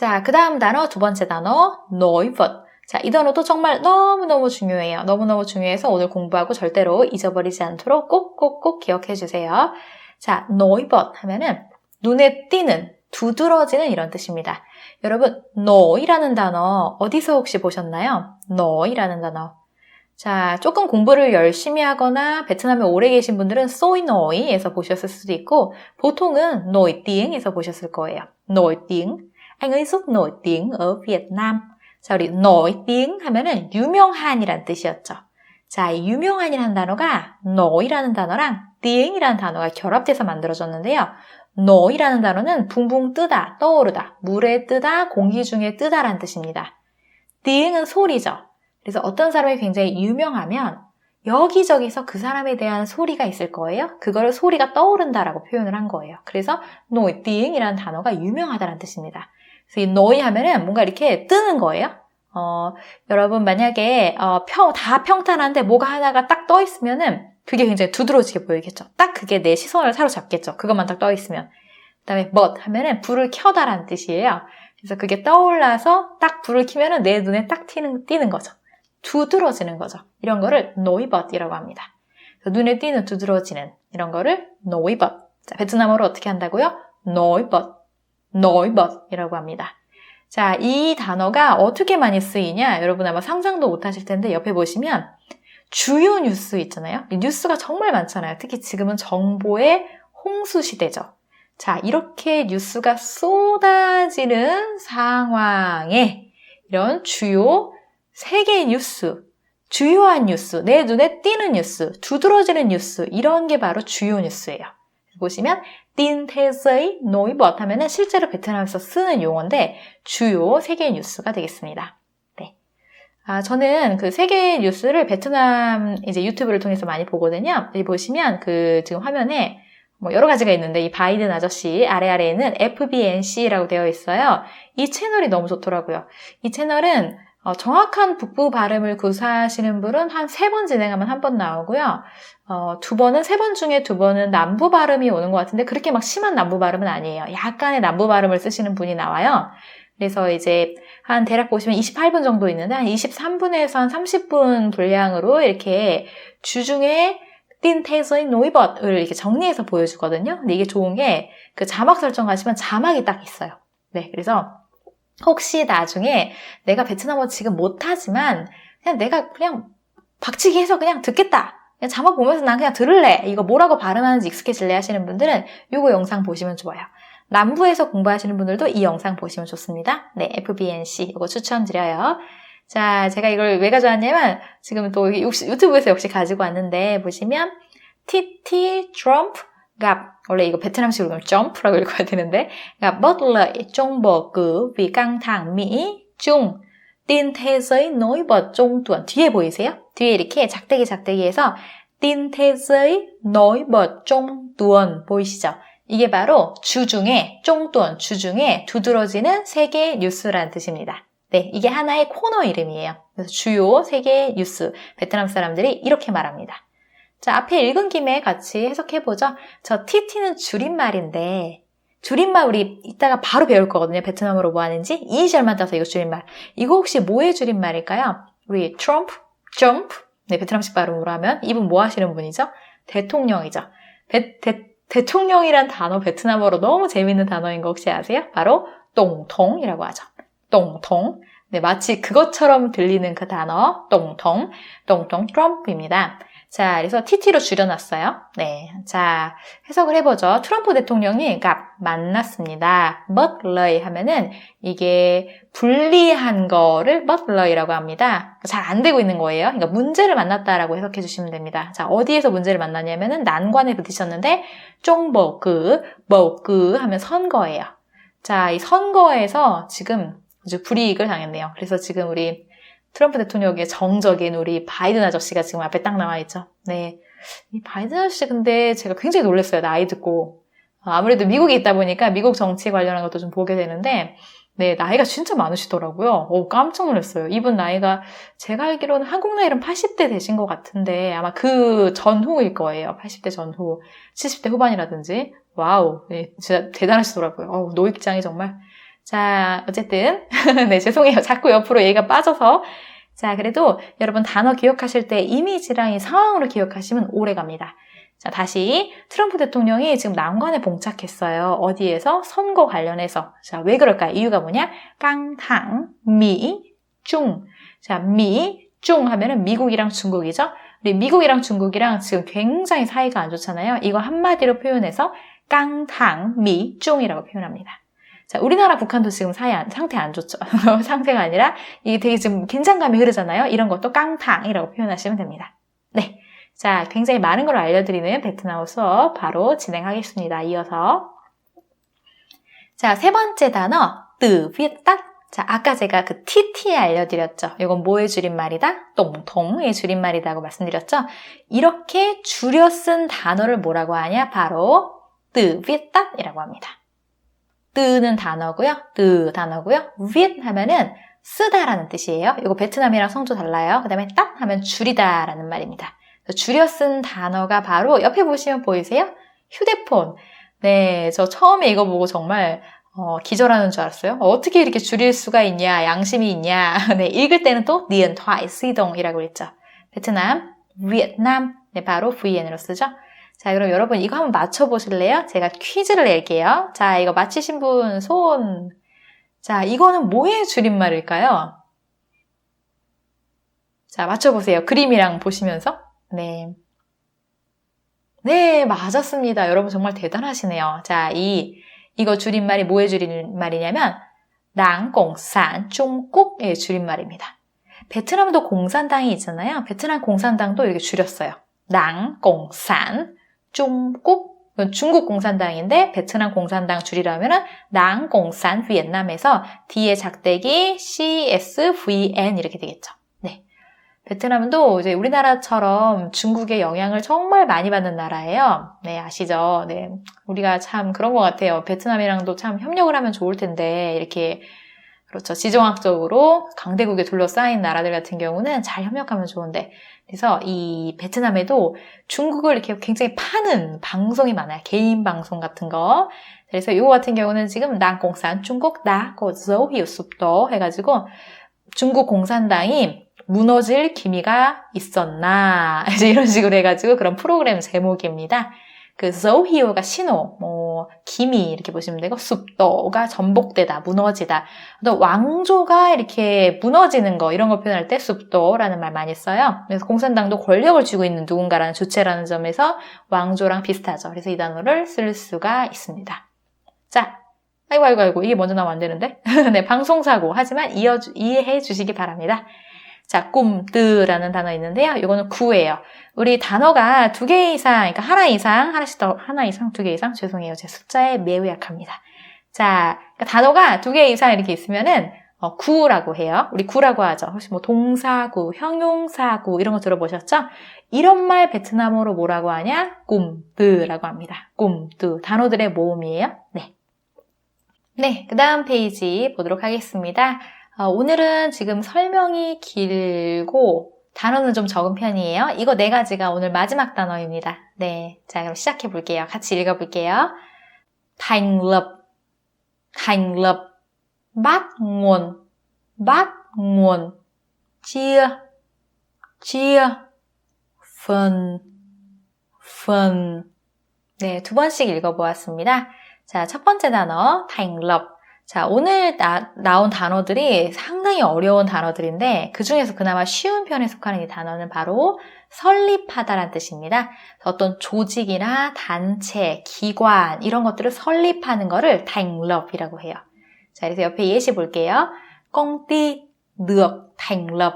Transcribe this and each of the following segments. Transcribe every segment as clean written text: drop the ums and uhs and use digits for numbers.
자, 그 다음 단어, 두 번째 단어, neuwird. 자, 이 단어도 정말 너무너무 중요해요. 너무너무 중요해서 오늘 공부하고 절대로 잊어버리지 않도록 꼭꼭꼭 기억해 주세요. 자, neuwird 하면은 눈에 띄는, 두드러지는 이런 뜻입니다. 여러분, neu이라는 단어 어디서 혹시 보셨나요? neu이라는 단어. 자, 조금 공부를 열심히 하거나 베트남에 오래 계신 분들은 soi noi에서 보셨을 수도 있고 보통은 nổi tiếng 에서 보셨을 거예요. nổi tiếng. Anh ấy rất nổi tiếng ở Việt Nam. 자, 우리 nổi tiếng 하면은 유명한이란 뜻이었죠. 자, 이 유명한이라는 단어가 noi라는 단어랑 tieng이라는 단어가 결합돼서 만들어졌는데요. noi라는 단어는 붕붕 뜨다, 떠오르다, 물에 뜨다, 공기 중에 뜨다라는 뜻입니다. tieng은 소리죠. 그래서 어떤 사람이 굉장히 유명하면 여기저기서 그 사람에 대한 소리가 있을 거예요. 그거를 소리가 떠오른다라고 표현을 한 거예요. 그래서 nổi tiếng 이라는 단어가 유명하다는 뜻입니다. 그래서 이 nổi 하면은 뭔가 이렇게 뜨는 거예요. 여러분 만약에 다 평탄한데 뭐가 하나가 딱 떠 있으면은 그게 굉장히 두드러지게 보이겠죠. 딱 그게 내 시선을 사로잡겠죠. 그것만 딱 떠 있으면. 그다음에 but 하면은 불을 켜다라는 뜻이에요. 그래서 그게 떠올라서 딱 불을 켜면은 내 눈에 딱 띄는 거죠. 두드러지는 거죠. 이런 거를 neuvirt이라고 합니다. 눈에 띄는 두드러지는 이런 거를 neuvirt. 자, 베트남어로 어떻게 한다고요? neuvirt. neuvirt이라고 합니다. 자, 이 단어가 어떻게 많이 쓰이냐? 여러분 아마 상상도 못 하실 텐데 옆에 보시면 주요 뉴스 있잖아요. 뉴스가 정말 많잖아요. 특히 지금은 정보의 홍수 시대죠. 자, 이렇게 뉴스가 쏟아지는 상황에 이런 주요 세계 뉴스, 주요한 뉴스, 내 눈에 띄는 뉴스, 두드러지는 뉴스 이런 게 바로 주요 뉴스예요. 보시면 tin thế giới nổi bật 하면은 실제로 베트남에서 쓰는 용어인데 주요 세계 뉴스가 되겠습니다. 네. 저는 그 세계 뉴스를 베트남 이제 유튜브를 통해서 많이 보거든요. 여기 보시면 그 지금 화면에 뭐 여러 가지가 있는데 이 바이든 아저씨 아래에는 FBNC라고 되어 있어요. 이 채널이 너무 좋더라고요. 이 채널은 정확한 북부 발음을 구사하시는 분은 한 3번 진행하면 한 번 나오고요. 2번은 3번 중에 2번은 남부 발음이 오는 것 같은데 그렇게 막 심한 남부 발음은 아니에요. 약간의 남부 발음을 쓰시는 분이 나와요. 그래서 이제 한 대략 보시면 28분 정도 있는데 한 23분에서 한 30분 분량으로 이렇게 주중에 tin thế giới nổi bật 을 이렇게 정리해서 보여주거든요. 근데 이게 좋은 게 그 자막 설정 가시면 자막이 딱 있어요. 네, 그래서 혹시 나중에 내가 베트남어 지금 못하지만 그냥 내가 그냥 박치기 해서 그냥 듣겠다. 그냥 자막 보면서 난 그냥 들을래. 이거 뭐라고 발음하는지 익숙해질래 하시는 분들은 이거 영상 보시면 좋아요. 남부에서 공부하시는 분들도 이 영상 보시면 좋습니다. 네, FBNC 이거 추천드려요. 자, 제가 이걸 왜 가져왔냐면 지금 또 유튜브에서 역시 가지고 왔는데 보시면 TT Trump gặp 원래 이거 베트남식으로 그러면 jump라고 읽어야 되는데 gặp bất lợi trong bầu cử vì căng thẳng Mỹ Trung tin thế giới nổi bật trong tuần 뒤에 보이세요? 뒤에 이렇게 작대기 해서 tin thế giới nổi bật trong tuần 보이시죠? 이게 바로 주중에 쫑뚜언 주중에 두드러지는 세계 뉴스라는 뜻입니다. 네, 이게 하나의 코너 이름이에요. 그래서 주요 세계 뉴스 베트남 사람들이 이렇게 말합니다. 자, 앞에 읽은 김에 같이 해석해보죠. 저 TT는 줄임말인데 줄임말 우리 이따가 바로 배울 거거든요. 베트남어로 뭐 하는지. 이니셜만 따서 이거 줄임말. 이거 혹시 뭐의 줄임말일까요? 우리 트럼프, 점프. 네, 베트남식 발음으로 하면 이분 뭐 하시는 분이죠? 대통령이죠. 대통령이란 단어 베트남어로 너무 재밌는 단어인 거 혹시 아세요? 바로 똥통이라고 하죠. 똥통. 네, 마치 그것처럼 들리는 그 단어 똥통 트럼프입니다. 자, 그래서 TT로 줄여놨어요. 네, 자, 해석을 해보죠. 트럼프 대통령이 만났습니다. bất lợi 하면은 이게 불리한 거를 bất lợi 이라고 합니다. 잘 안 되고 있는 거예요. 그러니까 문제를 만났다라고 해석해 주시면 됩니다. 자, 어디에서 문제를 만나냐면은 난관에 부딪혔는데 bầu cử 하면 선거예요. 자, 이 선거에서 지금 아주 불이익을 당했네요. 그래서 지금 우리 트럼프 대통령의 정적인 우리 바이든 아저씨가 지금 앞에 딱 나와 있죠. 네. 이 바이든 아저씨 근데 제가 굉장히 놀랐어요. 나이 듣고. 아무래도 미국에 있다 보니까 미국 정치 관련한 것도 좀 보게 되는데, 네, 나이가 진짜 많으시더라고요. 깜짝 놀랐어요. 이분 나이가 제가 알기로는 한국 나이로는 80대 되신 것 같은데 아마 그 전후일 거예요. 80대 전후. 70대 후반이라든지. 와우. 네, 진짜 대단하시더라고요. 노익장이 정말. 자, 어쨌든 네, 죄송해요. 자꾸 옆으로 얘가 빠져서. 자, 그래도 여러분 단어 기억하실 때 이미지랑 이 상황으로 기억하시면 오래 갑니다. 자, 다시 트럼프 대통령이 지금 난관에 봉착했어요. 어디에서? 선거 관련해서. 자, 왜 그럴까요? 이유가 뭐냐? 깡탕, 미, 중. 자, 미, 중 하면은 미국이랑 중국이죠. 우리 미국이랑 중국이랑 지금 굉장히 사이가 안 좋잖아요. 이거 한마디로 표현해서 깡탕, 미, 중이라고 표현합니다. 자, 우리나라 북한도 지금 상태 안 좋죠. 상태가 아니라 이게 되게 지금 긴장감이 흐르잖아요. 이런 것도 깡탕이라고 표현하시면 됩니다. 네. 자, 굉장히 많은 걸 알려드리는 베트남어 수업 바로 진행하겠습니다. 이어서. 자, 세 번째 단어, 뜨, viết tắt. 자, 아까 제가 그 TT 알려드렸죠. 이건 뭐의 줄임말이다? 똥통의 줄임말이라고 말씀드렸죠. 이렇게 줄여 쓴 단어를 뭐라고 하냐? 바로 뜨, viết tắt 이라고 합니다. 뜨는 단어고요. 뜨 단어고요. viết 하면은 쓰다라는 뜻이에요. 이거 베트남이랑 성조 달라요. 그 다음에 딱 하면 줄이다라는 말입니다. 줄여 쓴 단어가 바로 옆에 보시면 보이세요? 휴대폰. 네, 저 처음에 이거 보고 정말 기절하는 줄 알았어요. 어떻게 이렇게 줄일 수가 있냐, 양심이 있냐. 네, 읽을 때는 또 điện thoại di động 이라고 했죠. 베트남, 베트남, 네, 바로 VN으로 쓰죠. 자, 그럼 여러분 이거 한번 맞춰보실래요? 제가 퀴즈를 낼게요. 자, 이거 맞히신 분 손. 자, 이거는 뭐의 줄임말일까요? 자, 맞춰보세요. 그림이랑 보시면서. 네. 네, 맞았습니다. 여러분 정말 대단하시네요. 자, 이거 줄임말이 뭐의 줄임말이냐면 당공산 중국의 줄임말입니다. 베트남도 공산당이 있잖아요. 베트남 공산당도 이렇게 줄였어요. 당공산 중국, 중국 공산당인데 베트남 공산당 줄이라면은 당공산 비엔남에서 뒤에 작대기 CSVN 이렇게 되겠죠. 네. 베트남도 이제 우리나라처럼 중국의 영향을 정말 많이 받는 나라예요. 네, 아시죠? 네. 우리가 참 그런 것 같아요. 베트남이랑도 참 협력을 하면 좋을 텐데, 이렇게, 그렇죠. 지정학적으로 강대국에 둘러싸인 나라들 같은 경우는 잘 협력하면 좋은데, 그래서 이 베트남에도 중국을 이렇게 굉장히 파는 방송이 많아요. 개인 방송 같은 거. 그래서 이거 같은 경우는 지금 당공산 중국 다 có dấu hiệu sụp đổ 해가지고 중국 공산당이 무너질 기미가 있었나 이제 이런 식으로 해가지고 그런 프로그램 제목입니다. 그 dấu hiệu 가 신호, 기미 이렇게 보시면 되고 숲도가 전복되다, 무너지다. 또 왕조가 이렇게 무너지는 거 이런 거 표현할 때 숲도라는 말 많이 써요. 그래서 공산당도 권력을 쥐고 있는 누군가라는 주체라는 점에서 왕조랑 비슷하죠. 그래서 이 단어를 쓸 수가 있습니다. 자, 아이고 이게 먼저 나오면 안 되는데 네, 방송사고 하지만 이해해 주시기 바랍니다. 자, 꿈뜨라는 단어 있는데요. 이거는 구예요. 우리 단어가 2개 이상, 그러니까 하나 이상, 하나 이상, 2개 이상, 죄송해요. 제 숫자에 매우 약합니다. 자, 그러니까 단어가 2개 이상 이렇게 있으면은, 구라고 해요. 우리 구라고 하죠. 혹시 뭐 동사구, 형용사구, 이런 거 들어보셨죠? 이런 말 베트남어로 뭐라고 하냐? 꿈뜨라고 합니다. 꿈뜨. 단어들의 모음이에요. 네. 네, 그 다음 페이지 보도록 하겠습니다. 오늘은 지금 설명이 길고 단어는 좀 적은 편이에요. 이거 4가지가 오늘 마지막 단어입니다. 네, 자 그럼 시작해 볼게요. 같이 읽어볼게요. thành lập, bắt nguồn, chia, phần. 네, 2번씩 읽어보았습니다. 자, 첫 번째 단어, thành lập. 자, 오늘 나온 단어들이 상당히 어려운 단어들인데 그 중에서 그나마 쉬운 편에 속하는 이 단어는 바로 설립하다라는 뜻입니다. 어떤 조직이나 단체, 기관 이런 것들을 설립하는 거를 thành lập 이라고 해요. 자, 그래서 옆에 예시 볼게요. công ty được thành lập.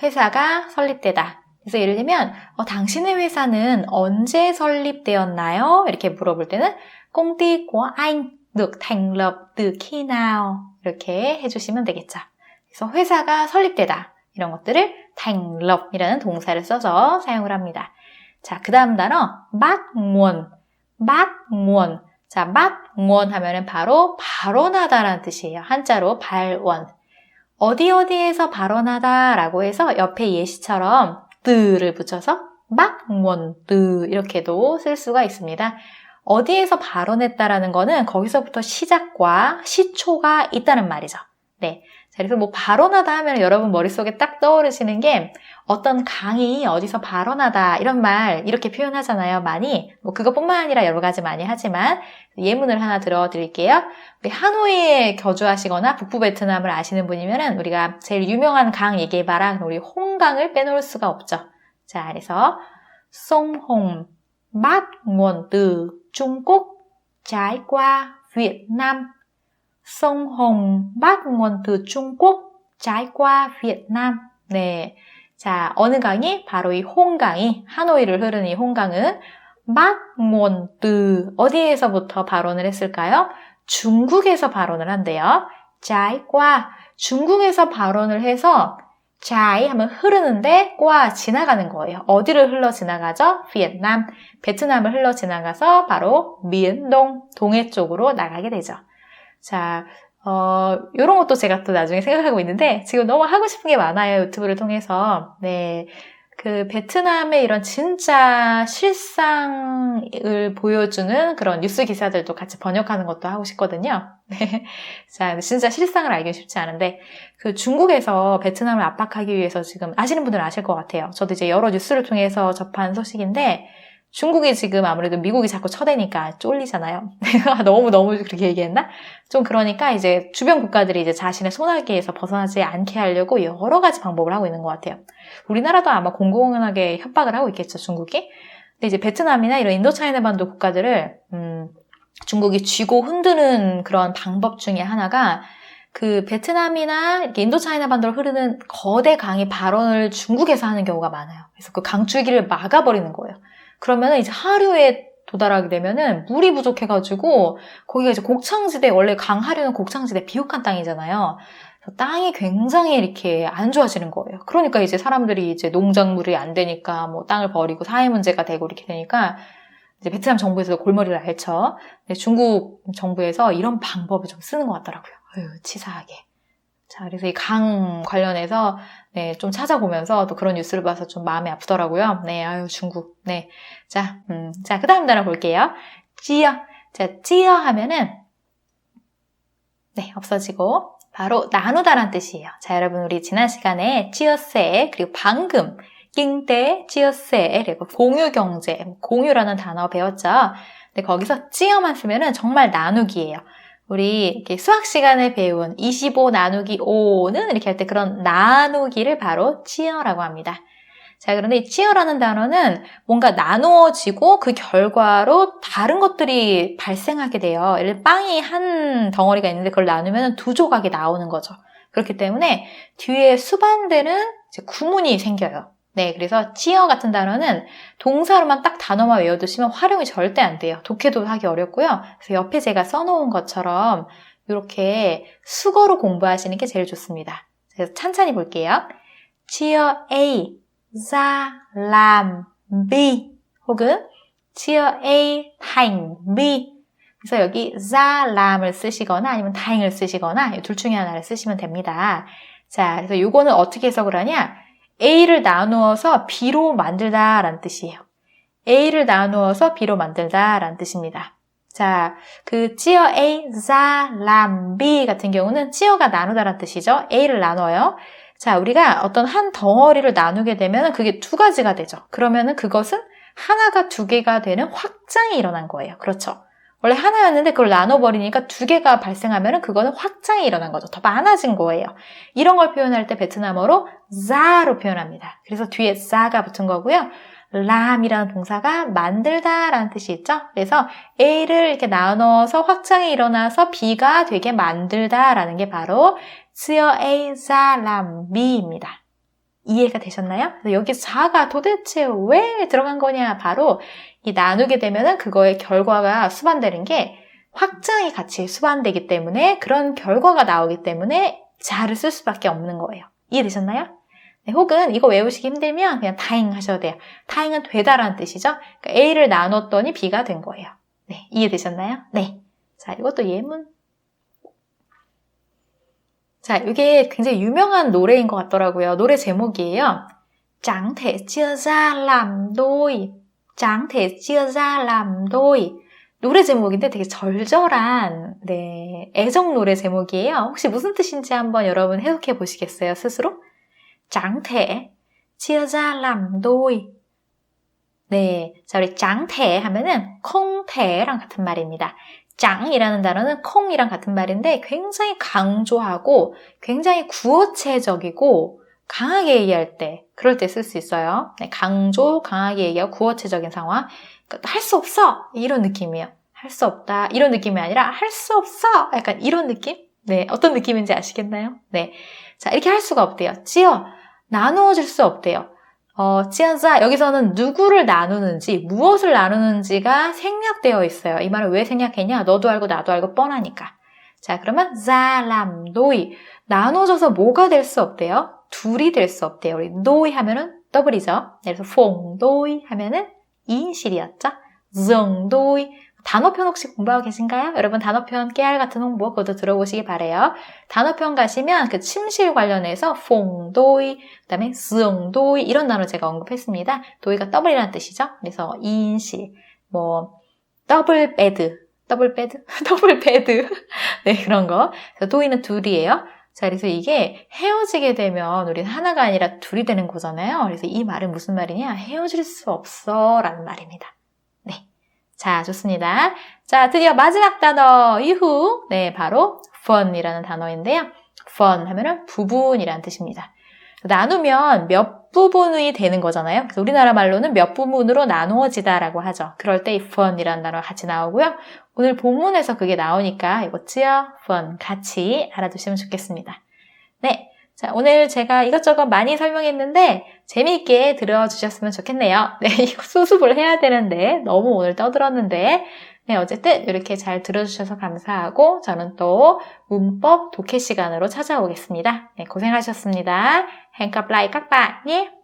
회사가 설립되다. 그래서 예를 들면 당신의 회사는 언제 설립되었나요? 이렇게 물어볼 때는 công ty của anh được thành lập từ khi nào? 이렇게 해주시면 되겠죠. 그래서 회사가 설립되다. 이런 것들을 thành lập 이라는 동사를 써서 사용을 합니다. 자, 그 다음 단어 bắt nguồn. 자, bắt nguồn 하면은 바로 발원하다라는 뜻이에요. 한자로 발원. 어디에서 발원하다라고 해서 옆에 예시처럼 뜨를 붙여서 bắt nguồn từ 이렇게도 쓸 수가 있습니다. 어디에서 발원했다라는 거는 거기서부터 시작과 시초가 있다는 말이죠. 네. 자, 그래서 뭐 발원하다 하면 여러분 머릿속에 딱 떠오르시는 게 어떤 강이 어디서 발원하다 이런 말 이렇게 표현하잖아요. 많이. 뭐 그것뿐만 아니라 여러 가지 많이 하지만 예문을 하나 들어드릴게요. 우리 하노이에 거주하시거나 북부 베트남을 아시는 분이면은 우리가 제일 유명한 강 얘기해봐라. 우리 홍강을 빼놓을 수가 없죠. 자, 그래서 sông Hồng bắt nguồn từ Trung Quốc trải qua Việt Nam. Sông Hồng bắt nguồn từ Trung Quốc trải qua Việt Nam. 네. 자, 어느 강이? 바로 이 홍강이, 하노이를 흐르는 이 홍강은 bắt nguồn từ 어디에서부터 발원을 했을까요? 중국에서 발원을 한대요. trải qua 중국에서 발원을 해서 trải 하면 흐르는데 qua 지나가는 거예요. 어디를 흘러 지나가죠? 베트남. 베트남을 흘러 지나가서 바로 미엔동 동해 쪽으로 나가게 되죠. 자, 요런 것도 제가 또 나중에 생각하고 있는데, 지금 너무 하고 싶은 게 많아요, 유튜브를 통해서. 네. 그, 베트남의 이런 진짜 실상을 보여주는 그런 뉴스 기사들도 같이 번역하는 것도 하고 싶거든요. 네. 자, 진짜 실상을 알기 쉽지 않은데, 그 중국에서 베트남을 압박하기 위해서 지금 아시는 분들은 아실 것 같아요. 저도 이제 여러 뉴스를 통해서 접한 소식인데, 중국이 지금 아무래도 미국이 자꾸 쳐대니까 쫄리잖아요. 내가 너무 그렇게 얘기했나? 좀 그러니까 이제 주변 국가들이 이제 자신의 손아귀에서 벗어나지 않게 하려고 여러 가지 방법을 하고 있는 것 같아요. 우리나라도 아마 공공연하게 협박을 하고 있겠죠, 중국이. 근데 이제 베트남이나 이런 인도차이나 반도 국가들을, 중국이 쥐고 흔드는 그런 방법 중에 하나가 그 베트남이나 이렇게 인도차이나 반도를 흐르는 거대 강이 발원을 중국에서 하는 경우가 많아요. 그래서 그 강줄기를 막아버리는 거예요. 그러면은 이제 하류에 도달하게 되면은 물이 부족해가지고 거기가 이제 곡창지대, 원래 강하류는 곡창지대 비옥한 땅이잖아요. 땅이 굉장히 이렇게 안 좋아지는 거예요. 그러니까 이제 사람들이 이제 농작물이 안 되니까 뭐 땅을 버리고 사회 문제가 되고 이렇게 되니까 이제 베트남 정부에서도 골머리를 앓죠. 근데 중국 정부에서 이런 방법을 좀 쓰는 것 같더라고요. 치사하게. 자, 그래서 이 강 관련해서 네, 좀 찾아보면서 또 그런 뉴스를 봐서 좀 마음이 아프더라고요. 네, 아유, 중국. 네. 자, 그 다음 단어 볼게요. 찌어. 자, 찌어 하면은, 네, 없어지고, 바로 나누다란 뜻이에요. 자, 여러분, 우리 지난 시간에 찌어세, 그리고 방금, 낑때, 찌어세, 그리고 공유경제, 공유라는 단어 배웠죠? 근데 거기서 찌어만 쓰면은 정말 나누기예요. 우리 이렇게 수학 시간에 배운 25 나누기 5는 이렇게 할 때 그런 나누기를 바로 찌어라고 합니다. 자, 그런데 이 찌어라는 단어는 뭔가 나누어지고 그 결과로 다른 것들이 발생하게 돼요. 예를 들어 빵이 한 덩어리가 있는데 그걸 나누면 두 조각이 나오는 거죠. 그렇기 때문에 뒤에 수반되는 이제 구문이 생겨요. 네, 그래서 찌어 같은 단어는 동사로만 딱 단어만 외워두시면 활용이 절대 안 돼요. 독해도 하기 어렵고요. 그래서 옆에 제가 써놓은 것처럼 이렇게 수거로 공부하시는 게 제일 좋습니다. 그래서 찬찬히 볼게요. chia A ra làm B 혹은 chia A thành B. 그래서 여기 ra lam을 쓰시거나 아니면 다잉을 쓰시거나 둘 중에 하나를 쓰시면 됩니다. 자, 그래서 요거는 어떻게 해석을 하냐? A를 나누어서 B로 만들다라는 뜻이에요. A를 나누어서 B로 만들다라는 뜻입니다. 자, 그 chia A ra làm B 같은 경우는 chi어가 나누다라는 뜻이죠. A를 나눠요. 자, 우리가 어떤 한 덩어리를 나누게 되면 그게 두 가지가 되죠. 그러면은 그것은 하나가 두 개가 되는 확장이 일어난 거예요. 그렇죠. 원래 하나였는데 그걸 나눠버리니까 두 개가 발생하면 그거는 확장이 일어난 거죠. 더 많아진 거예요. 이런 걸 표현할 때 베트남어로 자로 표현합니다. 그래서 뒤에 자가 붙은 거고요. 람이라는 동사가 만들다라는 뜻이 있죠. 그래서 A를 이렇게 나눠서 확장이 일어나서 B가 되게 만들다라는 게 바로 chia A ra làm B입니다. 이해가 되셨나요? 그래서 여기 자가 도대체 왜 들어간 거냐? 바로 이 나누게 되면은 그거의 결과가 수반되는 게 확장이 같이 수반되기 때문에 그런 결과가 나오기 때문에 자를 쓸 수밖에 없는 거예요. 이해되셨나요? 네, 혹은 이거 외우시기 힘들면 그냥 다잉 하셔도 돼요. 다잉은 되다라는 뜻이죠. 그러니까 A를 나눴더니 B가 된 거예요. 네, 이해되셨나요? 네. 자, 이것도 예문. 자, 이게 굉장히 유명한 노래인 것 같더라고요. 노래 제목이에요. Chẳng thể chia ra làm đôi. Chẳng thể chia ra làm đôi. 노래 제목인데 되게 절절한 애정 노래 제목이에요. 혹시 무슨 뜻인지 한번 여러분 해석해 보시겠어요? 스스로? 장태, chia ra làm đôi. 네, 자 우리 장태 하면은 콩태랑 같은 말입니다. 장이라는 단어는 콩이랑 같은 말인데 굉장히 강조하고 굉장히 구어체적이고 강하게 얘기할 때, 그럴 때 쓸 수 있어요. 네, 강조, 강하게 얘기하고 구어체적인 상황. 그러니까 할 수 없어! 이런 느낌이에요. 할 수 없다. 이런 느낌이 아니라 할 수 없어! 약간 이런 느낌? 네, 어떤 느낌인지 아시겠나요? 네. 자, 이렇게 할 수가 없대요. 찌어, 나누어질 수 없대요. 찌어자, 여기서는 누구를 나누는지, 무엇을 나누는지가 생략되어 있어요. 이 말을 왜 생략했냐? 너도 알고 나도 알고 뻔하니까. 자, 그러면 자람 도이, 나눠져서 뭐가 될 수 없대요? 둘이 될 수 없대요. 우리 도이 하면은 더블이죠. 그래서 퐁 도이 하면은 2인실이었죠. 정 도이. 단어편 혹시 공부하고 계신가요? 여러분 단어편 깨알 같은 홍보 그것도 들어보시기 바래요. 단어편 가시면 그 침실 관련해서 퐁 도이, 그다음에 정 도이 이런 단어 제가 언급했습니다. 도이가 더블이라는 뜻이죠. 그래서 2인실, 더블 베드. 더블 베드. 네, 그런 거. 그래서 도이는 둘이에요. 자, 그래서 이게 헤어지게 되면 우리는 하나가 아니라 둘이 되는 거잖아요. 그래서 이 말은 무슨 말이냐? 헤어질 수 없어 라는 말입니다. 네. 자, 좋습니다. 자, 드디어 마지막 단어 이후. 네, 바로 fun이라는 단어인데요. fun 하면은 부분이라는 뜻입니다. 나누면 몇 부분이 되는 거잖아요. 그래서 우리나라 말로는 몇 부분으로 나누어지다라고 하죠. 그럴 때 이 fun이라는 단어가 같이 나오고요. 오늘 본문에서 그게 나오니까 이거 찌어, fun 같이 알아두시면 좋겠습니다. 네, 자 오늘 제가 이것저것 많이 설명했는데 재미있게 들어주셨으면 좋겠네요. 네, 이거 수습을 해야 되는데 너무 오늘 떠들었는데 네, 어쨌든 이렇게 잘 들어주셔서 감사하고 저는 또 문법 독해 시간으로 찾아오겠습니다. 네, 고생하셨습니다. Hẹn gặp lại các bạn nhé!